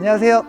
안녕하세요.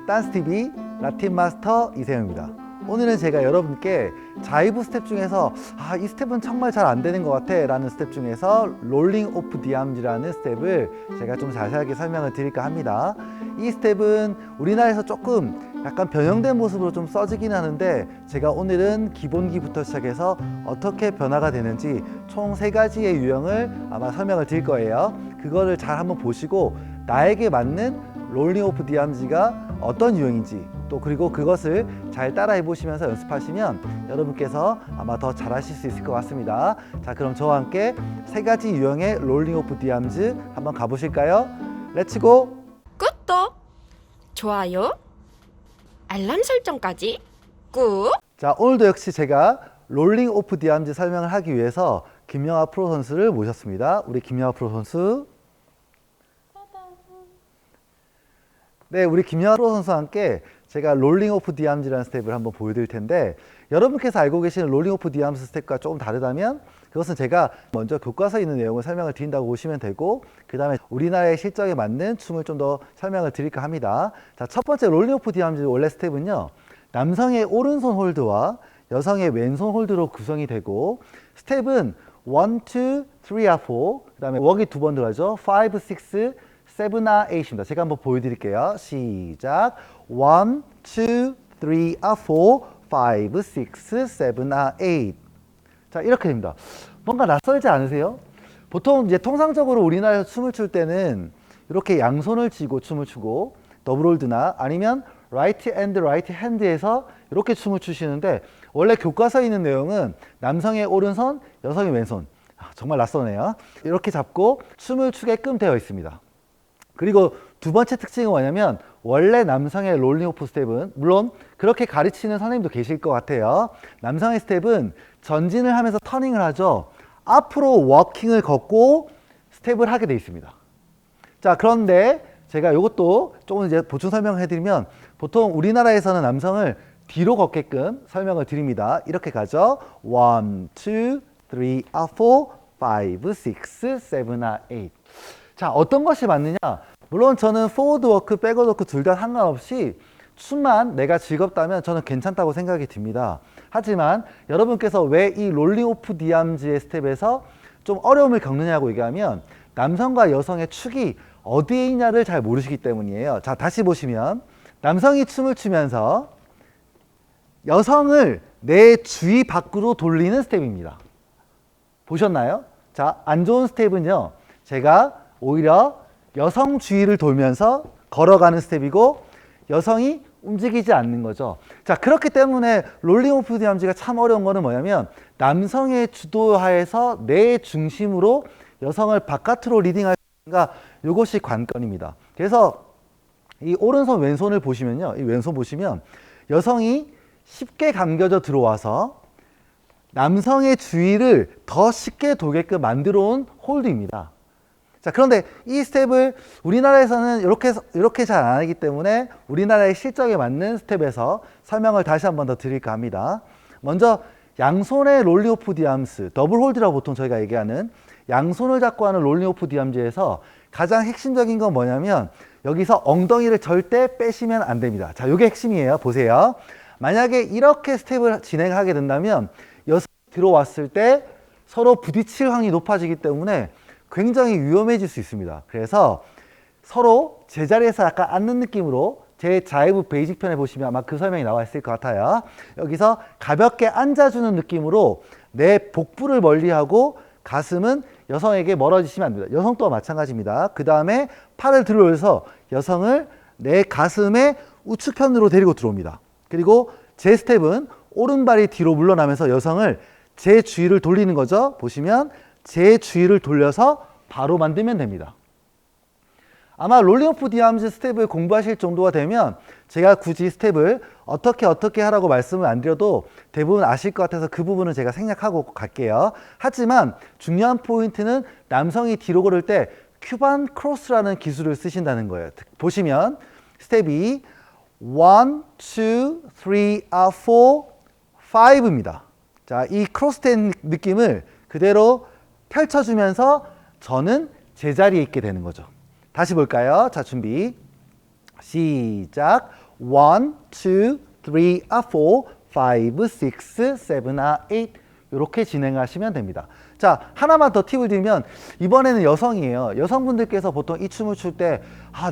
댄스TV 라틴 마스터 이세영입니다. 오늘은 제가 여러분께 자이브 스텝 중에서 이 스텝은 정말 잘 안 되는 것 같아 라는 스텝 중에서 롤링 오프 디암즈라는 스텝을 제가 좀 자세하게 설명을 드릴까 합니다. 이 스텝은 우리나라에서 조금 약간 변형된 모습으로 좀 써지긴 하는데, 제가 오늘은 기본기부터 시작해서 어떻게 변화가 되는지 총 3가지의 유형을 아마 설명을 드릴 거예요. 그거를 잘 한번 보시고 나에게 맞는 롤링 오프 디암즈가 어떤 유형인지, 또 그리고 그것을 잘 따라해 보시면서 연습하시면 여러분께서 아마 더 잘하실 수 있을 것 같습니다. 자, 그럼 저와 함께 3가지 유형의 롤링 오프 디암즈 한번 가보실까요? 렛츠고! 구독, 좋아요, 알람 설정까지 꾹! 자, 오늘도 역시 제가 롤링 오프 디암즈 설명을 하기 위해서 김영하 프로 선수를 모셨습니다. 우리 김영하 프로 선수. 네, 우리 김영하 프로 선수와 함께 제가 롤링 오프 디암즈라는 스텝을 한번 보여드릴 텐데, 여러분께서 알고 계시는 롤링 오프 디암즈 스텝과 조금 다르다면 그것은 제가 먼저 교과서에 있는 내용을 설명을 드린다고 보시면 되고, 그 다음에 우리나라의 실정에 맞는 춤을 좀 더 설명을 드릴까 합니다. 자, 첫 번째 롤링 오프 디암즈 원래 스텝은요, 남성의 오른손 홀드와 여성의 왼손 홀드로 구성이 되고, 스텝은 1, 2, 3, 4, 그 다음에 웍이 2번 들어가죠. 5, 6, 7, 8입니다. 제가 한번 보여드릴게요. 시작. 1, 2, 3, 4, 5, 6, 7, 8. 자, 이렇게 됩니다. 뭔가 낯설지 않으세요? 보통 이제 통상적으로 우리나라에서 춤을 출 때는 이렇게 양손을 쥐고 춤을 추고, 더블홀드나 아니면 라이트 앤드 라이트 핸드에서 이렇게 춤을 추시는데, 원래 교과서에 있는 내용은 남성의 오른손, 여성의 왼손. 정말 낯서네요. 이렇게 잡고 춤을 추게끔 되어 있습니다. 그리고 두 번째 특징은 뭐냐면, 원래 남성의 롤링 오프 스텝은, 물론 그렇게 가르치는 선생님도 계실 것 같아요. 남성의 스텝은 전진을 하면서 터닝을 하죠. 앞으로 워킹을 걷고 스텝을 하게 돼 있습니다. 자, 그런데 제가 이것도 조금 이제 보충 설명을 해드리면, 보통 우리나라에서는 남성을 뒤로 걷게끔 설명을 드립니다. 이렇게 가죠. 1, 2, 3, 4, 5, 6, 7, 8. 자, 어떤 것이 맞느냐? 물론 저는 포워드 워크, 백워드 워크 둘 다 상관없이 춤만 내가 즐겁다면 저는 괜찮다고 생각이 듭니다. 하지만 여러분께서 왜 이 롤링 오프 디암즈의 스텝에서 좀 어려움을 겪느냐고 얘기하면, 남성과 여성의 축이 어디에 있냐를 잘 모르시기 때문이에요. 자, 다시 보시면 남성이 춤을 추면서 여성을 내 주위 밖으로 돌리는 스텝입니다. 보셨나요? 자, 안 좋은 스텝은요, 제가 오히려 여성 주위를 돌면서 걸어가는 스텝이고 여성이 움직이지 않는 거죠. 자, 그렇기 때문에 롤링 오프 디암즈가 참 어려운 거는 뭐냐면, 남성의 주도하에서 내 중심으로 여성을 바깥으로 리딩할 수 있는가, 이것이 관건입니다. 그래서 이 오른손 왼손을 보시면요, 이 왼손 보시면 여성이 쉽게 감겨져 들어와서 남성의 주위를 더 쉽게 돌게끔 만들어 온 홀드입니다. 자, 그런데 이 스텝을 우리나라에서는 이렇게 잘 안 하기 때문에 우리나라의 실정에 맞는 스텝에서 설명을 다시 한번 더 드릴까 합니다. 먼저 양손의 롤링 오프 디암즈, 더블 홀드라고 보통 저희가 얘기하는 양손을 잡고 하는 롤링 오프 디암즈에서 가장 핵심적인 건 뭐냐면, 여기서 엉덩이를 절대 빼시면 안 됩니다. 자, 이게 핵심이에요. 보세요. 만약에 이렇게 스텝을 진행하게 된다면 여성이 들어왔을 때 서로 부딪힐 확률이 높아지기 때문에 굉장히 위험해질 수 있습니다. 그래서 서로 제자리에서 약간 앉는 느낌으로, 제 자이브 베이직 편에 보시면 아마 그 설명이 나와 있을 것 같아요. 여기서 가볍게 앉아주는 느낌으로 내 복부를 멀리하고 가슴은 여성에게 멀어지시면 안 됩니다. 여성 또한 마찬가지입니다. 그 다음에 팔을 들어 올려서 여성을 내 가슴의 우측편으로 데리고 들어옵니다. 그리고 제 스텝은 오른발이 뒤로 물러나면서 여성을 제 주위를 돌리는 거죠. 보시면 제 주위를 돌려서 바로 만들면 됩니다. 아마 롤링 오프 디암즈 스텝을 공부하실 정도가 되면 제가 굳이 스텝을 어떻게 하라고 말씀을 안 드려도 대부분 아실 것 같아서 그 부분은 제가 생략하고 갈게요. 하지만 중요한 포인트는 남성이 뒤로 걸을 때 큐반 크로스라는 기술을 쓰신다는 거예요. 보시면 스텝이 1, 2, 3, 4, 5입니다. 자, 이 크로스된 느낌을 그대로 펼쳐주면서 저는 제자리에 있게 되는 거죠. 다시 볼까요? 자, 준비. 시작. 1, 2, 3, 4, 5, 6, 7, 8 이렇게 진행하시면 됩니다. 자, 하나만 더 팁을 드리면 이번에는 여성이에요. 여성분들께서 보통 이 춤을 출 때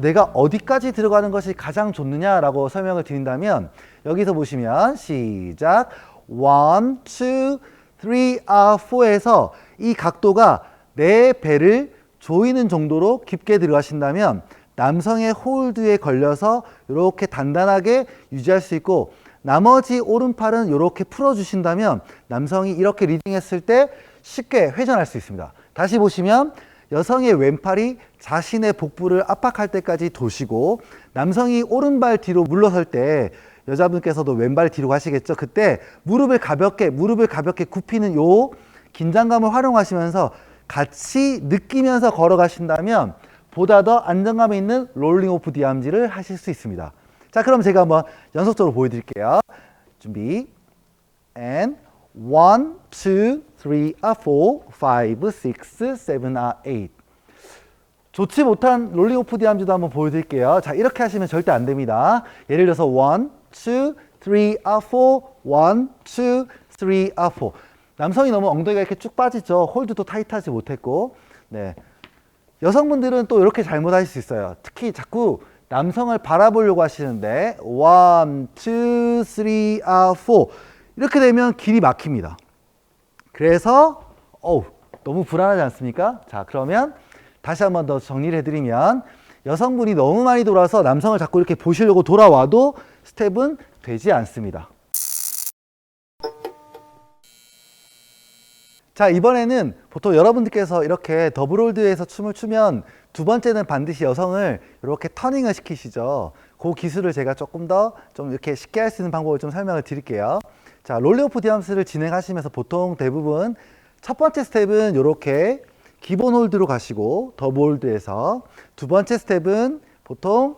내가 어디까지 들어가는 것이 가장 좋느냐라고 설명을 드린다면 여기서 보시면 시작. 1, 2, 3, 4에서 이 각도가 내 배를 조이는 정도로 깊게 들어가신다면 남성의 홀드에 걸려서 이렇게 단단하게 유지할 수 있고 나머지 오른팔은 이렇게 풀어주신다면 남성이 이렇게 리딩했을 때 쉽게 회전할 수 있습니다. 다시 보시면 여성의 왼팔이 자신의 복부를 압박할 때까지 도시고 남성이 오른발 뒤로 물러설 때 여자분께서도 왼발 뒤로 가시겠죠. 그때 무릎을 가볍게 굽히는 요 긴장감을 활용하시면서 같이 느끼면서 걸어가신다면 보다 더 안정감 있는 롤링 오프 디암지를 하실 수 있습니다. 자, 그럼 제가 한번 연속적으로 보여드릴게요. 준비. And 1, 2, 3, 4, 5, 6, 7, 8. 좋지 못한 롤링 오프 디암지도 한번 보여드릴게요. 자, 이렇게 하시면 절대 안 됩니다. 예를 들어서 1, 2, 3, 4, 1, 2, 3, 4. 남성이 너무 엉덩이가 이렇게 쭉 빠지죠. 홀드도 타이트하지 못했고. 네. 여성분들은 또 이렇게 잘못하실 수 있어요. 특히 자꾸 남성을 바라보려고 하시는데 1, 2, 3, 4 이렇게 되면 길이 막힙니다. 그래서 너무 불안하지 않습니까? 자, 그러면 다시 한번 더 정리를 해드리면 여성분이 너무 많이 돌아서 남성을 자꾸 이렇게 보시려고 돌아와도 스텝은 되지 않습니다. 자, 이번에는 보통 여러분들께서 이렇게 더블홀드에서 춤을 추면 두 번째는 반드시 여성을 이렇게 터닝을 시키시죠. 그 기술을 제가 조금 더 좀 이렇게 쉽게 할 수 있는 방법을 좀 설명을 드릴게요. 자, 롤링 오프 디암스를 진행하시면서 보통 대부분 첫 번째 스텝은 이렇게 기본 홀드로 가시고 더블 홀드에서 두 번째 스텝은 보통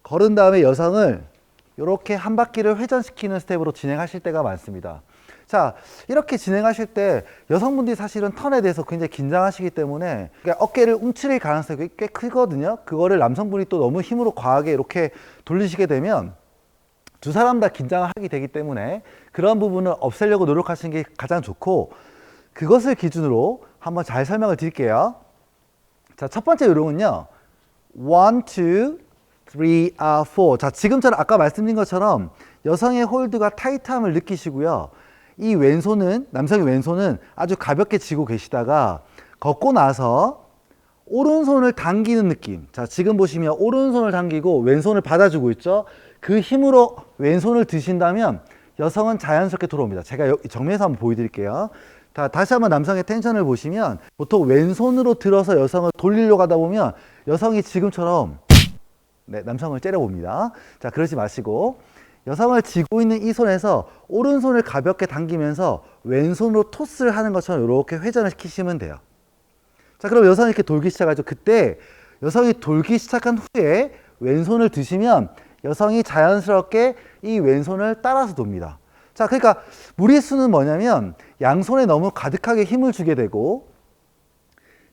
걸은 다음에 여성을 이렇게 한 바퀴를 회전시키는 스텝으로 진행하실 때가 많습니다. 자, 이렇게 진행하실 때 여성분들이 사실은 턴에 대해서 굉장히 긴장하시기 때문에 어깨를 움츠릴 가능성이 꽤 크거든요. 그거를 남성분이 또 너무 힘으로 과하게 이렇게 돌리시게 되면 두 사람 다 긴장을 하게 되기 때문에 그런 부분을 없애려고 노력하시는 게 가장 좋고 그것을 기준으로 한번 잘 설명을 드릴게요. 자, 첫 번째 요령은요. 1, 2, 3, 4. 자, 지금처럼 아까 말씀드린 것처럼 여성의 홀드가 타이트함을 느끼시고요. 이 왼손은 남성의 왼손은 아주 가볍게 쥐고 계시다가 걷고 나서 오른손을 당기는 느낌. 자, 지금 보시면 오른손을 당기고 왼손을 받아주고 있죠. 그 힘으로 왼손을 드신다면 여성은 자연스럽게 돌아옵니다. 제가 정면에서 한번 보여드릴게요. 자, 다시 한번 남성의 텐션을 보시면 보통 왼손으로 들어서 여성을 돌리려고 하다 보면 여성이 지금처럼 남성을 째려봅니다. 자, 그러지 마시고 여성을 쥐고 있는 이 손에서 오른손을 가볍게 당기면서 왼손으로 토스를 하는 것처럼 이렇게 회전을 시키시면 돼요. 자, 그럼 여성이 이렇게 돌기 시작하죠. 그때 여성이 돌기 시작한 후에 왼손을 드시면 여성이 자연스럽게 이 왼손을 따라서 돕니다. 자, 그러니까 무리수는 뭐냐면 양손에 너무 가득하게 힘을 주게 되고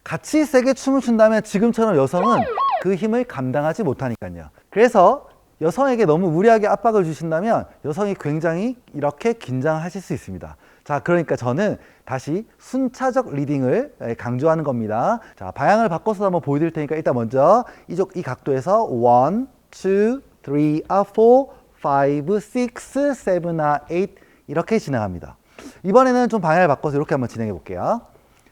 같이 세게 춤을 춘다면 지금처럼 여성은 그 힘을 감당하지 못하니까요. 그래서 여성에게 너무 무리하게 압박을 주신다면 여성이 굉장히 이렇게 긴장하실 수 있습니다. 자, 그러니까 저는 다시 순차적 리딩을 강조하는 겁니다. 자, 방향을 바꿔서 한번 보여드릴 테니까 일단 먼저 이 각도에서 1, 2, 3, 4, 5, 6, 7, 8 이렇게 진행합니다. 이번에는 좀 방향을 바꿔서 이렇게 한번 진행해 볼게요.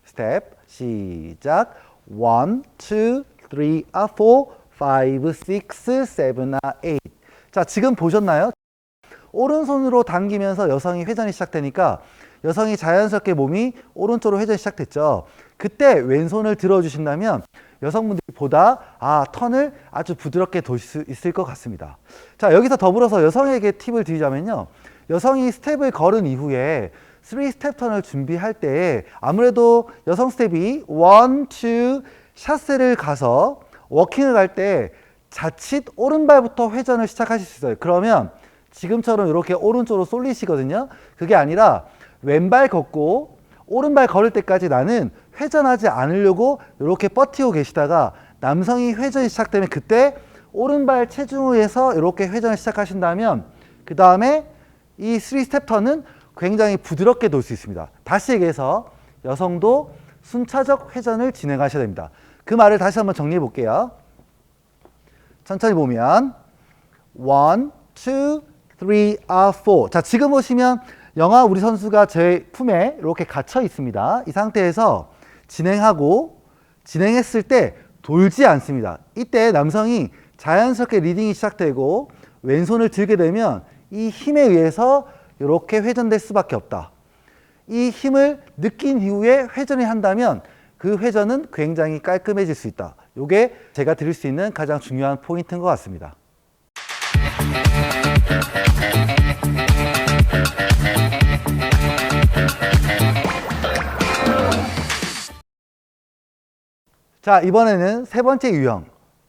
스텝 시작. 1, 2, 3, 4, 5, 6, 7, 8. 자, 지금 보셨나요? 오른손으로 당기면서 여성이 회전이 시작되니까 여성이 자연스럽게 몸이 오른쪽으로 회전이 시작됐죠. 그때 왼손을 들어주신다면 여성분들보다 턴을 아주 부드럽게 돌 수 있을 것 같습니다. 자, 여기서 더불어서 여성에게 팁을 드리자면요. 여성이 스텝을 걸은 이후에 3스텝 턴을 준비할 때 아무래도 여성 스텝이 1, 2, 샷세를 가서 워킹을 갈 때 자칫 오른발부터 회전을 시작하실 수 있어요. 그러면 지금처럼 이렇게 오른쪽으로 쏠리시거든요. 그게 아니라 왼발 걷고 오른발 걸을 때까지 나는 회전하지 않으려고 이렇게 버티고 계시다가 남성이 회전이 시작되면 그때 오른발 체중에서 이렇게 회전을 시작하신다면 그 다음에 이 3스텝 턴은 굉장히 부드럽게 돌 수 있습니다. 다시 얘기해서 여성도 순차적 회전을 진행하셔야 됩니다. 그 말을 다시 한번 정리해 볼게요. 천천히 보면 1, 2, 3, 4. 자, 지금 보시면 영아 우리 선수가 제 품에 이렇게 갇혀 있습니다. 이 상태에서 진행했을 때 돌지 않습니다. 이때 남성이 자연스럽게 리딩이 시작되고 왼손을 들게 되면 이 힘에 의해서 이렇게 회전될 수밖에 없다. 이 힘을 느낀 이후에 회전을 한다면 그 회전은 굉장히 깔끔해질 수 있다. 이게 제가 드릴 수 있는 가장 중요한 포인트인 것 같습니다. 자, 이번에는 세 번째 유형,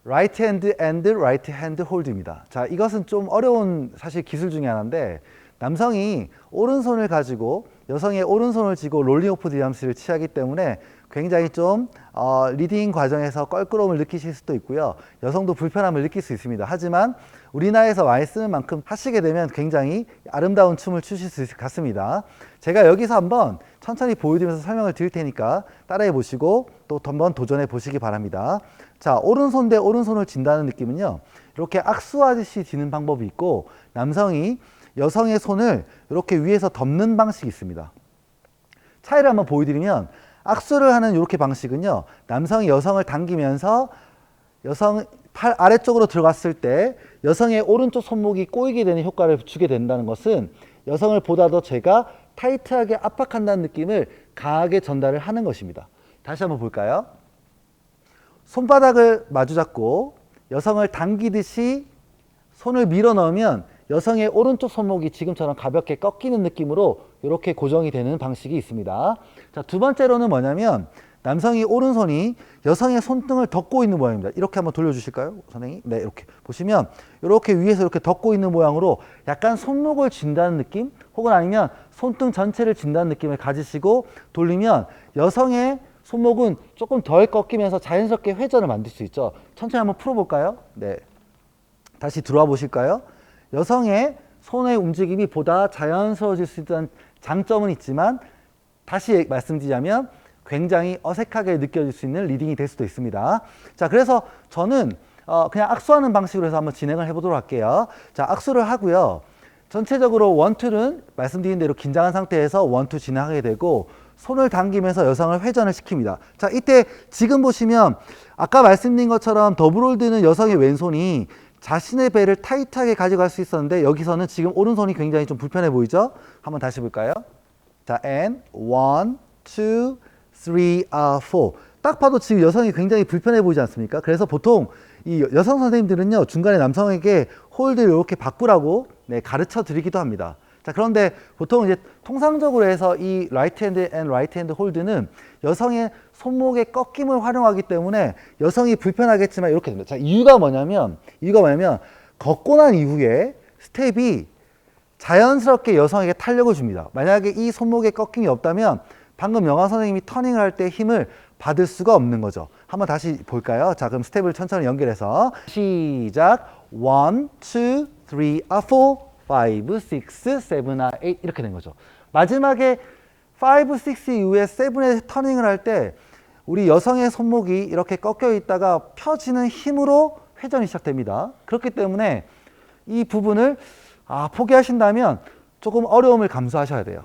라이트 핸드 앤드 라이트 핸드 홀드입니다. 자, 이것은 좀 어려운 사실 기술 중에 하나인데 남성이 오른손을 가지고 여성의 오른손을 쥐고 롤링 오프 디함스를 취하기 때문에 굉장히 좀 리딩 과정에서 껄끄러움을 느끼실 수도 있고요. 여성도 불편함을 느낄 수 있습니다. 하지만 우리나라에서 많이 쓰는 만큼 하시게 되면 굉장히 아름다운 춤을 추실 수 있을 것 같습니다. 제가 여기서 한번 천천히 보여드리면서 설명을 드릴 테니까 따라해 보시고 또 한번 도전해 보시기 바랍니다. 자, 오른손 대 오른손을 쥔다는 느낌은요, 이렇게 악수하듯이 쥐는 방법이 있고 남성이 여성의 손을 이렇게 위에서 덮는 방식이 있습니다. 차이를 한번 보여드리면 악수를 하는 이렇게 방식은요, 남성이 여성을 당기면서 여성 팔 아래쪽으로 들어갔을 때 여성의 오른쪽 손목이 꼬이게 되는 효과를 주게 된다는 것은 여성을 보다 더 제가 타이트하게 압박한다는 느낌을 강하게 전달을 하는 것입니다. 다시 한번 볼까요? 손바닥을 마주 잡고 여성을 당기듯이 손을 밀어 넣으면 여성의 오른쪽 손목이 지금처럼 가볍게 꺾이는 느낌으로 이렇게 고정이 되는 방식이 있습니다. 자, 두 번째로는 뭐냐면 남성이 오른손이 여성의 손등을 덮고 있는 모양입니다. 이렇게 한번 돌려주실까요, 선생님? 네, 이렇게 보시면 이렇게 위에서 이렇게 덮고 있는 모양으로 약간 손목을 쥔다는 느낌, 혹은 아니면 손등 전체를 쥔다는 느낌을 가지시고 돌리면 여성의 손목은 조금 덜 꺾이면서 자연스럽게 회전을 만들 수 있죠. 천천히 한번 풀어볼까요? 네, 다시 들어와 보실까요? 여성의 손의 움직임이 보다 자연스러워질 수 있다는 장점은 있지만 다시 말씀드리자면 굉장히 어색하게 느껴질 수 있는 리딩이 될 수도 있습니다. 자, 그래서 저는 그냥 악수하는 방식으로 해서 한번 진행을 해보도록 할게요. 자, 악수를 하고요. 전체적으로 원투는 말씀드린 대로 긴장한 상태에서 원투 진행하게 되고 손을 당기면서 여성을 회전을 시킵니다. 자, 이때 지금 보시면 아까 말씀드린 것처럼 더블홀드는 여성의 왼손이 자신의 배를 타이트하게 가져갈 수 있었는데 여기서는 지금 오른손이 굉장히 좀 불편해 보이죠? 한번 다시 볼까요? 자, and 1, 2, 3, 4. 딱 봐도 지금 여성이 굉장히 불편해 보이지 않습니까? 그래서 보통 이 여성 선생님들은요, 중간에 남성에게 홀드를 이렇게 바꾸라고 가르쳐 드리기도 합니다. 자, 그런데 보통 이제 통상적으로 해서 이 라이트 핸드 앤 라이트 핸드 홀드는 여성의 손목의 꺾임을 활용하기 때문에 여성이 불편하겠지만 이렇게 됩니다. 자, 이유가 뭐냐면 걷고 난 이후에 스텝이 자연스럽게 여성에게 탄력을 줍니다. 만약에 이 손목의 꺾임이 없다면 방금 영화 선생님이 터닝을 할 때 힘을 받을 수가 없는 거죠. 한번 다시 볼까요? 자, 그럼 스텝을 천천히 연결해서 시작. 1, 2, 3, 4, 5, 6, 7, 8 이렇게 된 거죠. 마지막에 5, 6 이후에 7에 터닝을 할 때 우리 여성의 손목이 이렇게 꺾여 있다가 펴지는 힘으로 회전이 시작됩니다. 그렇기 때문에 이 부분을 포기하신다면 조금 어려움을 감수하셔야 돼요.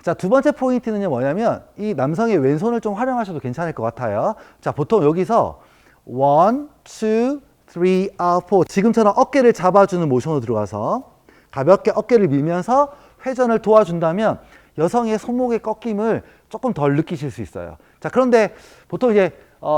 자, 두 번째 포인트는요, 뭐냐면 이 남성의 왼손을 좀 활용하셔도 괜찮을 것 같아요. 자, 보통 여기서 1, 2, 3, 4 지금처럼 어깨를 잡아주는 모션으로 들어가서 가볍게 어깨를 밀면서 회전을 도와준다면 여성의 손목의 꺾임을 조금 덜 느끼실 수 있어요. 자, 그런데 보통 이제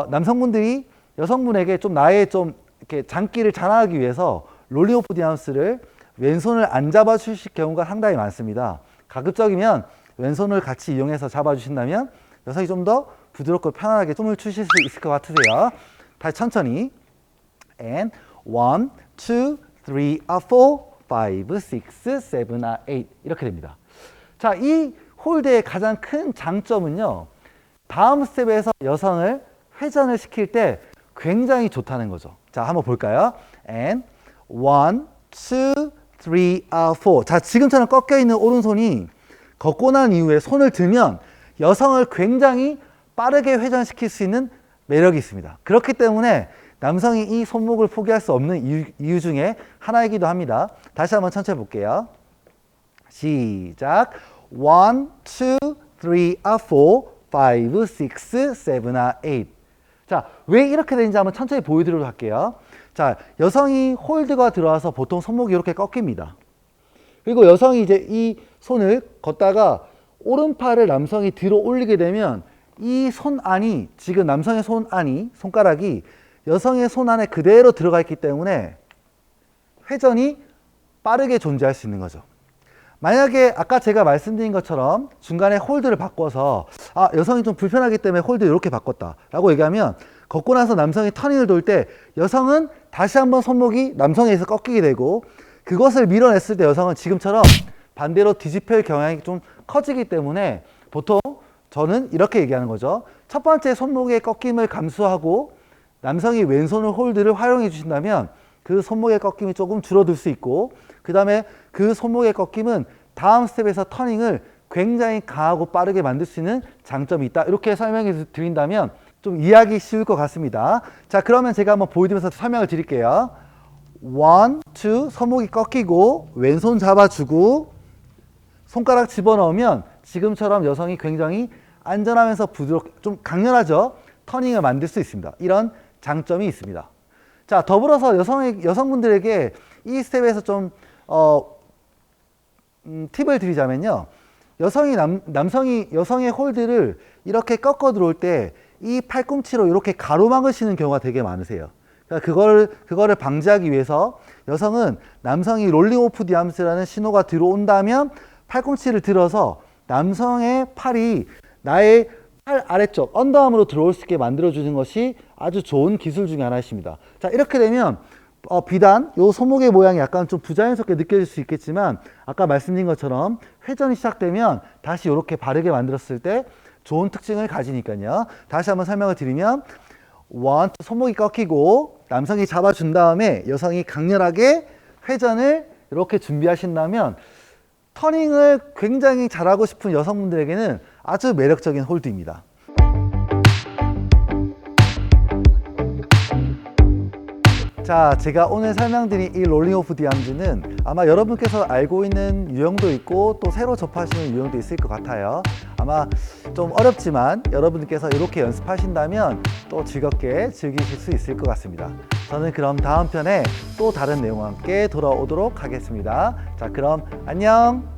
남성분들이 여성분에게 좀 나의 좀 이렇게 장기를 자랑하기 위해서 롤링 오프 디함스를 왼손을 안 잡아주실 경우가 상당히 많습니다. 가급적이면 왼손을 같이 이용해서 잡아주신다면 여성이 좀 더 부드럽고 편안하게 춤을 추실 수 있을 것 같으세요. 다시 천천히. And 1, 2, 3, 4, 5, 6, 7, 8 이렇게 됩니다. 자, 이 홀드의 가장 큰 장점은요, 다음 스텝에서 여성을 회전을 시킬 때 굉장히 좋다는 거죠. 자, 한번 볼까요? And 1, 2, 3, 4. 자, 지금처럼 꺾여 있는 오른손이 걷고 난 이후에 손을 들면 여성을 굉장히 빠르게 회전시킬 수 있는 매력이 있습니다. 그렇기 때문에 남성이 이 손목을 포기할 수 없는 이유 중에 하나이기도 합니다. 다시 한번 천천히 볼게요. 시작. 1, 2, 3, 4, 5, 6, 7, 8. 자, 왜 이렇게 되는지 한번 천천히 보여드리도록 할게요. 자, 여성이 홀드가 들어와서 보통 손목이 이렇게 꺾입니다. 그리고 여성이 이제 이 손을 걷다가 오른팔을 남성이 들어 올리게 되면 이 손 안이, 지금 남성의 손 안이, 손가락이 여성의 손 안에 그대로 들어가 있기 때문에 회전이 빠르게 존재할 수 있는 거죠. 만약에 아까 제가 말씀드린 것처럼 중간에 홀드를 바꿔서 여성이 좀 불편하기 때문에 홀드 이렇게 바꿨다 라고 얘기하면 걷고 나서 남성이 터닝을 돌 때 여성은 다시 한번 손목이 남성에서 꺾이게 되고 그것을 밀어냈을 때 여성은 지금처럼 반대로 뒤집힐 경향이 좀 커지기 때문에 보통 저는 이렇게 얘기하는 거죠. 첫 번째 손목의 꺾임을 감수하고 남성이 왼손을 홀드를 활용해 주신다면 그 손목의 꺾임이 조금 줄어들 수 있고 그 다음에 그 손목의 꺾임은 다음 스텝에서 터닝을 굉장히 강하고 빠르게 만들 수 있는 장점이 있다. 이렇게 설명해 드린다면 좀 이해하기 쉬울 것 같습니다. 자, 그러면 제가 한번 보여드리면서 설명을 드릴게요. 1, 2, 손목이 꺾이고 왼손 잡아주고 손가락 집어넣으면 지금처럼 여성이 굉장히 안전하면서 부드럽게 좀 강렬하죠. 터닝을 만들 수 있습니다. 이런 장점이 있습니다. 자, 더불어서 여성분들에게 이 스텝에서 좀 팁을 드리자면요. 여성의 홀드를 이렇게 꺾어 들어올 때 이 팔꿈치로 이렇게 가로막을 시는 경우가 되게 많으세요. 그러니까 그거를 방지하기 위해서 여성은 남성이 롤링 오프 디암스라는 신호가 들어온다면 팔꿈치를 들어서 남성의 팔이 나의 팔 아래쪽 언더암으로 들어올 수 있게 만들어주는 것이 아주 좋은 기술 중에 하나입니다. 자, 이렇게 되면 비단 요 손목의 모양이 약간 좀 부자연스럽게 느껴질 수 있겠지만 아까 말씀드린 것처럼 회전이 시작되면 다시 이렇게 바르게 만들었을 때 좋은 특징을 가지니까요. 다시 한번 설명을 드리면 손목이 꺾이고 남성이 잡아준 다음에 여성이 강렬하게 회전을 이렇게 준비하신다면 터닝을 굉장히 잘하고 싶은 여성분들에게는 아주 매력적인 홀드입니다. 자, 제가 오늘 설명드린 이 롤링 오프 디암즈는 아마 여러분께서 알고 있는 유형도 있고 또 새로 접하시는 유형도 있을 것 같아요. 아마 좀 어렵지만 여러분께서 이렇게 연습하신다면 또 즐겁게 즐기실 수 있을 것 같습니다. 저는 그럼 다음 편에 또 다른 내용과 함께 돌아오도록 하겠습니다. 자, 그럼 안녕!